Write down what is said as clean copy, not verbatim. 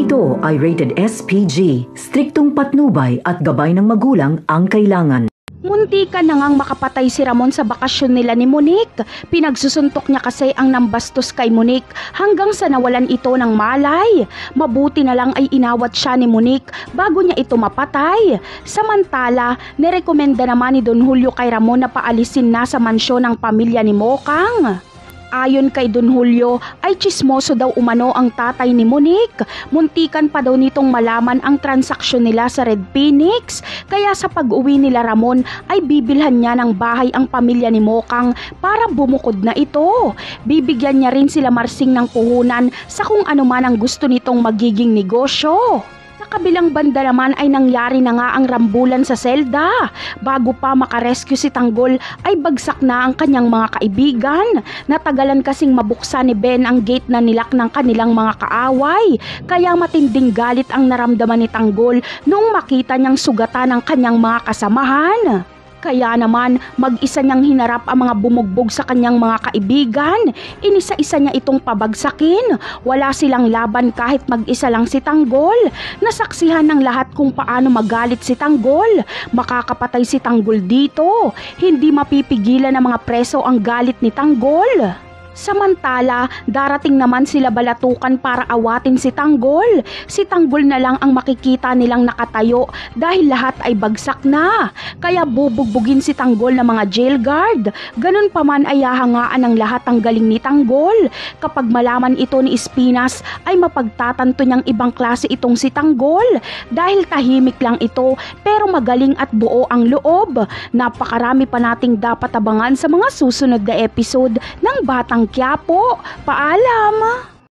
Ito ay rated SPG, striktong patnubay at gabay ng magulang ang kailangan. Muntikan na ngang makapatay si Ramon sa bakasyon nila ni Monique. Pinagsusuntok niya kasi ang nambastos kay Monique hanggang sa nawalan ito ng malay. Mabuti na lang ay inawat siya ni Monique bago niya ito mapatay. Samantala, nirekomenda naman ni Don Julio kay Ramon na paalisin na sa mansyon ng pamilya ni Mokang. Ayon kay Don Julio ay tsismoso daw umano ang tatay ni Monique. Muntikan pa daw nitong malaman ang transaksyon nila sa Red Phoenix. Kaya sa pag-uwi nila Ramon ay bibilhan niya ng bahay ang pamilya ni Mokang para bumukod na ito. Bibigyan niya rin sila Marsing ng puhunan sa kung ano man ang gusto nitong magiging negosyo. Sa kabilang banda naman ay nangyari na nga ang rambulan sa selda. Bago pa makarescue si Tanggol ay bagsak na ang kanyang mga kaibigan. Natagalan kasing mabuksan ni Ben ang gate na nilak ng kanilang mga kaaway. Kaya matinding galit ang naramdaman ni Tanggol nung makita niyang sugatan ang kanyang mga kasamahan. Kaya naman mag-isa niyang hinarap ang mga bumugbog sa kanyang mga kaibigan. Inisa-isa niya itong pabagsakin. Wala silang laban kahit mag-isa lang si Tanggol. Nasaksihan ng lahat kung paano magalit si Tanggol. Makakapatay si Tanggol dito. Hindi mapipigilan ng mga preso ang galit ni Tanggol. Samantala, darating naman sila Balatukan para awatin si Tanggol. Si Tanggol na lang ang makikita nilang nakatayo dahil lahat ay bagsak na. Kaya bubugbugin si Tanggol ng mga jail guard. Ganun pa man ay hahangaan ng lahat ang galing ni Tanggol. Kapag malaman ito ni Espinas ay mapagtatanto niyang ibang klase itong si Tanggol. Dahil tahimik lang ito pero magaling at buo ang loob. Napakarami pa nating dapat abangan sa mga susunod na episode ng Batang Quiapo. Paalam!